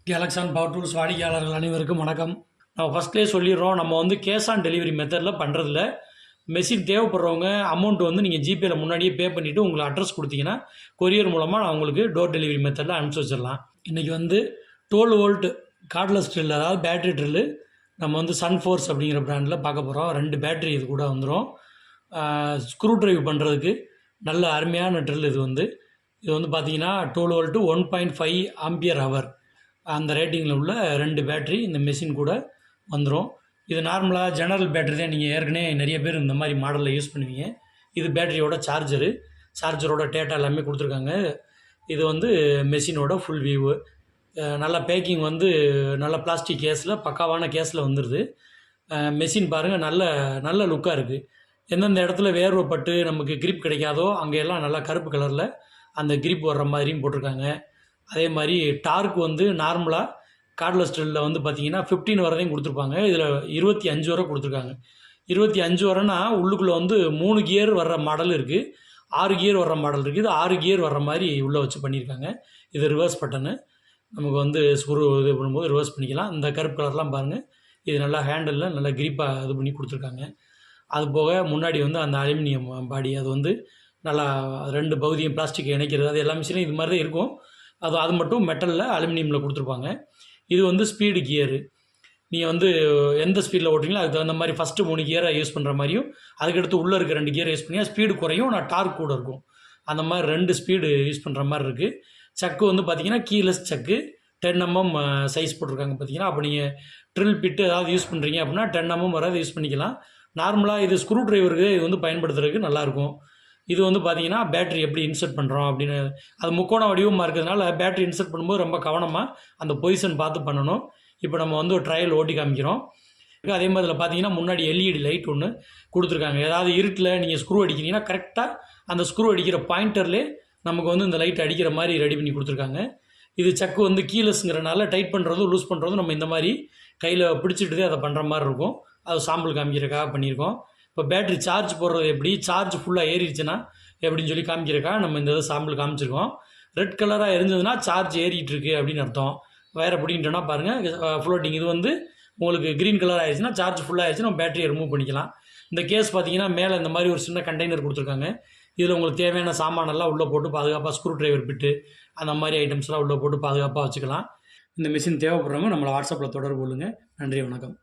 கேலக்ஸான் power tools வாடிக்கையாளர்கள் அனைவருக்கும் வணக்கம். நம்ம ஃபஸ்ட்லேயே சொல்லிடுறோம், நம்ம வந்து கேஷ் ஆன் டெலிவரி மெத்தடில் பண்ணுறதில்ல. மெஷின் தேவைப்படுறவங்க அமௌண்ட் வந்து நீங்கள் ஜிபேயில் முன்னாடியே பே பண்ணிவிட்டு உங்களை அட்ரஸ் கொடுத்தீங்கன்னா கொரியர் மூலமாக நான் உங்களுக்கு டோர் டெலிவரி மெத்தடில் அனுப்பிச்சி வச்சிடலாம். இன்றைக்கி வந்து 12 வோல்ட் கார்ட்லெஸ் ட்ரில், அதாவது பேட்ரி ட்ரில்லு நம்ம வந்து சன்ஃபோர்ஸ் அப்படிங்கிற பிராண்டில் பார்க்க போகிறோம். 2 பேட்ரி இது கூட வந்துடும். ஸ்க்ரூ ட்ரைவ் பண்ணுறதுக்கு நல்ல அருமையான ட்ரில் இது வந்து பார்த்தீங்கன்னா 12 வோல்ட்டு 1.5 ஆம்பியர் ஹவர் அந்த ரேட்டிங்கில் உள்ள 2 பேட்ரி இந்த மெஷின் கூட வந்துடும். இது நார்மலாக ஜெனரல் பேட்ரி தான். நீங்கள் ஏற்கனவே நிறைய பேர் இந்த மாதிரி மாடலில் யூஸ் பண்ணுவீங்க. இது பேட்டரியோட சார்ஜரோட டேட்டா எல்லாமே கொடுத்துருக்காங்க. இது வந்து மெஷினோட ஃபுல் வியூவு. நல்ல பேக்கிங் வந்து நல்ல பிளாஸ்டிக் கேஸில், பக்காவான கேஸில் வந்துடுது. மெஷின் பாருங்கள், நல்ல லுக்காக இருக்குது. எந்தெந்த இடத்துல வேர்வைப்பட்டு நமக்கு கிரிப் கிடைக்காதோ அங்கெல்லாம் நல்லா கருப்பு கலரில் அந்த கிரிப் வர்ற மாதிரியும் போட்டிருக்காங்க. அதே மாதிரி டார்க் வந்து நார்மலாக கார்ட்லெஸ் ட்ரில்லில் வந்து பார்த்தீங்கன்னா 15 வரதையும் கொடுத்துருப்பாங்க. இதில் 25 வரை கொடுத்துருக்காங்க. 25 வரன்னா உள்ளுக்குள்ளே வந்து 3 கியர் வர்ற மாடல் இருக்குது, 6 கியர் வர்ற மாடல் இருக்குது. இது 6 கியர் வர்ற மாதிரி உள்ளே வச்சு பண்ணியிருக்காங்க. இது ரிவர்ஸ் பட்டனு, நமக்கு வந்து ஸ்க்ரூ இது பண்ணும்போது ரிவர்ஸ் பண்ணிக்கலாம். இந்த கருப்பு கலர்லாம் பாருங்கள், இது நல்லா ஹேண்டலில் நல்லா கிரிப்பாக இது பண்ணி கொடுத்துருக்காங்க. அது போக முன்னாடி வந்து அந்த அலுமினியம் பாடி, அது வந்து நல்லா 2 பகுதியும் பிளாஸ்டிக் இணைக்கிறது, அது எல்லா மிஷினும் இது மாதிரி தான் இருக்கும். அது மட்டும் மெட்டலில் அலுமினியமில் கொடுத்துருப்பாங்க. இது வந்து ஸ்பீடு கியரு. நீங்கள் வந்து எந்த ஸ்பீடில் ஓட்டுறீங்களோ அதுக்கு தகுந்த மாதிரி ஃபஸ்ட்டு 3 கியரை யூஸ் பண்ணுற மாதிரியும், அதுக்கடுத்து உள்ளே இருக்க 2 கியரை யூஸ் பண்ணி ஸ்பீடு குறையும், நான் டார்க் கூட இருக்கும். அந்த மாதிரி 2 ஸ்பீடு யூஸ் பண்ணுற மாதிரி இருக்குது. சக்கு வந்து பார்த்திங்கன்னா கீலெஸ் சக்கு, 10 mm சைஸ் போட்டிருக்காங்க பார்த்தீங்கன்னா. அப்போ நீங்கள் ட்ரில் பிட்டு ஏதாவது யூஸ் பண்ணுறீங்க அப்படின்னா 10 mm வராது யூஸ் பண்ணிக்கலாம். நார்மலாக இது ஸ்க்ரூ ட்ரைவருக்கு இது வந்து பயன்படுத்துறதுக்கு நல்லாயிருக்கும். இது வந்து பார்த்திங்கன்னா பேட்ரி எப்படி இன்சர்ட் பண்ணுறோம் அப்படின்னு, அது முக்கோண வடிவமாக இருக்கிறதுனால பேட்ரி இன்சர்ட் பண்ணும்போது ரொம்ப கவனமாக அந்த பொசிஷன் பார்த்து பண்ணணும். இப்போ நம்ம வந்து ஒரு ட்ரையல் ஓட்டி காமிக்கிறோம். அதே மாதிரி இதில் பார்த்தீங்கன்னா முன்னாடி எல்இடி லைட் ஒன்று கொடுத்துருக்காங்க. ஏதாவது இருட்டில் நீங்கள் ஸ்க்ரூ அடிக்கிறீங்கன்னா கரெக்டாக அந்த ஸ்க்ரூ அடிக்கிற பாயிண்டர்லேயே நமக்கு வந்து இந்த லைட் அடிக்கிற மாதிரி ரெடி பண்ணி கொடுத்துருக்காங்க. இது சக்கு வந்து கீலெஸ்ங்கிறனால டைட் பண்ணுறதும் லூஸ் பண்ணுறதும் நம்ம இந்த மாதிரி கையில் பிடிச்சிட்டு அதை பண்ணுற மாதிரி இருக்கும். அது சாம்பிள் காமிக்கிறதுக்காக பண்ணியிருக்கோம். இப்போ பேட்ரி சார்ஜ் போடுறது எப்படி, சார்ஜ் ஃபுல்லாக ஏறிடுச்சுன்னா எப்படின்னு சொல்லி காமிக்கிறக்கா நம்ம இந்த சாம்பிள் காமிச்சிருக்கோம். ரெட் கலராக இருந்ததுன்னா சார்ஜ் ஏறிட்டு இருக்கு அப்படின்னு அர்த்தம். வேறு எப்படின்ட்டோன்னா பாருங்கள், ஃப்ளோட்டிங். இது வந்து உங்களுக்கு க்ரீன் கலர் ஆயிடுச்சுன்னா சார்ஜ் ஃபுல்லாக ஆயிடுச்சு, நம்ம பேட்டரியை ரிமூவ் பண்ணிக்கலாம். இந்த கேஸ் பார்த்தீங்கன்னா மேலே இந்த மாதிரி ஒரு சின்ன கண்டெய்னர் கொடுத்துருக்காங்க. இதில் உங்களுக்கு தேவையான சாமானெல்லாம் உள்ளே போட்டு பாதுகாப்பாக ஸ்க்ரூ ட்ரைவர் பிட்டு அந்த மாதிரி ஐட்டம்ஸ்லாம் உள்ளே போட்டு பாதுகாப்பாக வச்சுக்கலாம். இந்த மிஷின் தேவைப்படுறவங்க நம்மளை வாட்ஸ்அப்பில் தொடர்பு கொள்ளுங்கள். நன்றி, வணக்கம்.